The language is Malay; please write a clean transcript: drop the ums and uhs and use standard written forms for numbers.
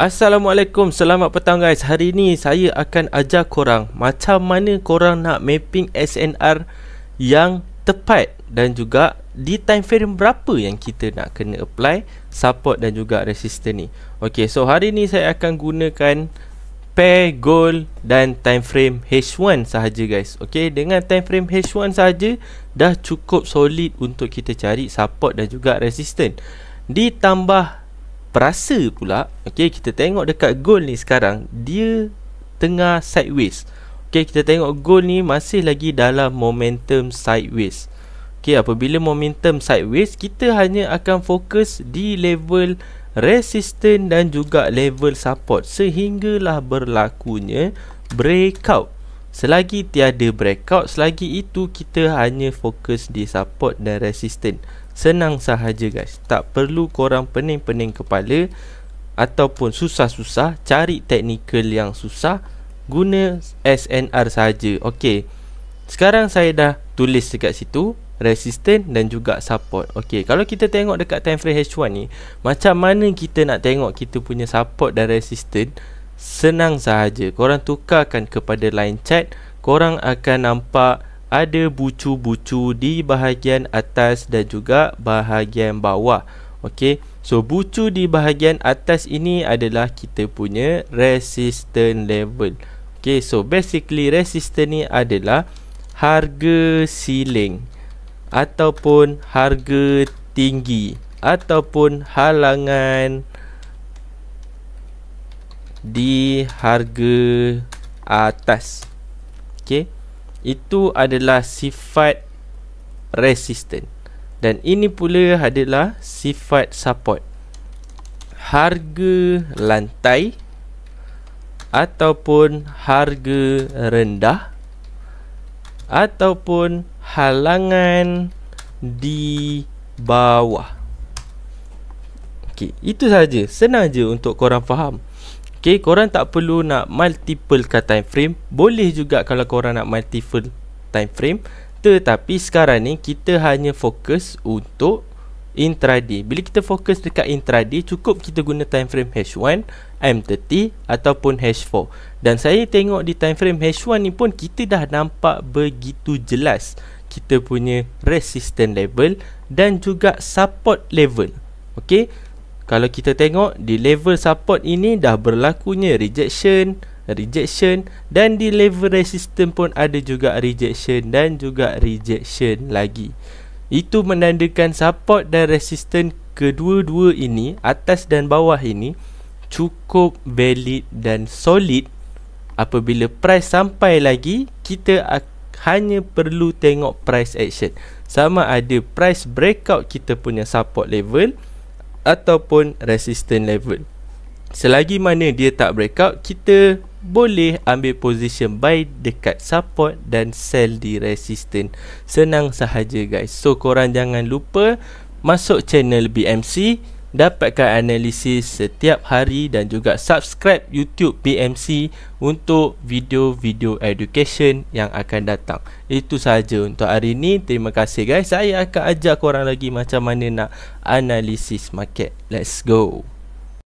Assalamualaikum, selamat petang guys. Hari ni saya akan ajar korang macam mana korang nak mapping SNR yang tepat dan juga di time frame berapa yang kita nak kena apply support dan juga resistance ni. Ok, so hari ni saya akan gunakan pair, goal dan time frame H1 sahaja guys. Ok, dengan time frame H1 sahaja dah cukup solid untuk kita cari support dan juga resistance. Ditambah perasa pula, okay, kita tengok dekat gold ni sekarang dia tengah sideways. Okay, kita tengok gold ni masih lagi dalam momentum sideways. Okay, apabila momentum sideways, kita hanya akan fokus di level resistance dan juga level support sehinggalah berlakunya breakout. Selagi tiada breakout, selagi itu kita hanya fokus di support dan resistance. Senang sahaja guys, tak perlu korang pening-pening kepala ataupun susah-susah cari teknikal yang susah. Guna SNR saja. Okey, sekarang saya dah tulis dekat situ resistance dan juga support. Okey, kalau kita tengok dekat time frame H1 ni, macam mana kita nak tengok kita punya support dan resistance? Senang sahaja, korang tukarkan kepada line chart, korang akan nampak ada bucu-bucu di bahagian atas dan juga bahagian bawah. Okey, so bucu di bahagian atas ini adalah kita punya resistance level. Okey, so basically resistance ni adalah harga ceiling ataupun harga tinggi ataupun halangan di harga atas. Okey, itu adalah sifat resistance. Dan ini pula adalah sifat support. Harga lantai ataupun harga rendah ataupun halangan di bawah. Okey, itu saja. Senang je untuk korang faham. Okay, korang tak perlu nak multiple kat time frame. Boleh juga kalau korang nak multiple time frame. Tetapi sekarang ni kita hanya fokus untuk intraday. Bila kita fokus dekat intraday, cukup kita guna time frame H1, M30 ataupun H4. Dan saya tengok di time frame H1 ni pun kita dah nampak begitu jelas kita punya resistance level dan juga support level. Okay, kalau kita tengok di level support ini dah berlakunya rejection dan di level resistance pun ada juga rejection dan juga rejection lagi. Itu menandakan support dan resistance kedua-dua ini, atas dan bawah ini, cukup valid dan solid. Apabila price sampai lagi, kita hanya perlu tengok price action, sama ada price breakout kita punya support level ataupun resistance level. Selagi mana dia tak breakout, kita boleh ambil position buy dekat support dan sell di resistance. Senang sahaja guys. So korang jangan lupa masuk channel BMC, dapatkan analisis setiap hari dan juga subscribe YouTube BMC untuk video-video education yang akan datang. Itu sahaja untuk hari ini. Terima kasih guys. Saya akan ajar korang lagi macam mana nak analisis market. Let's go.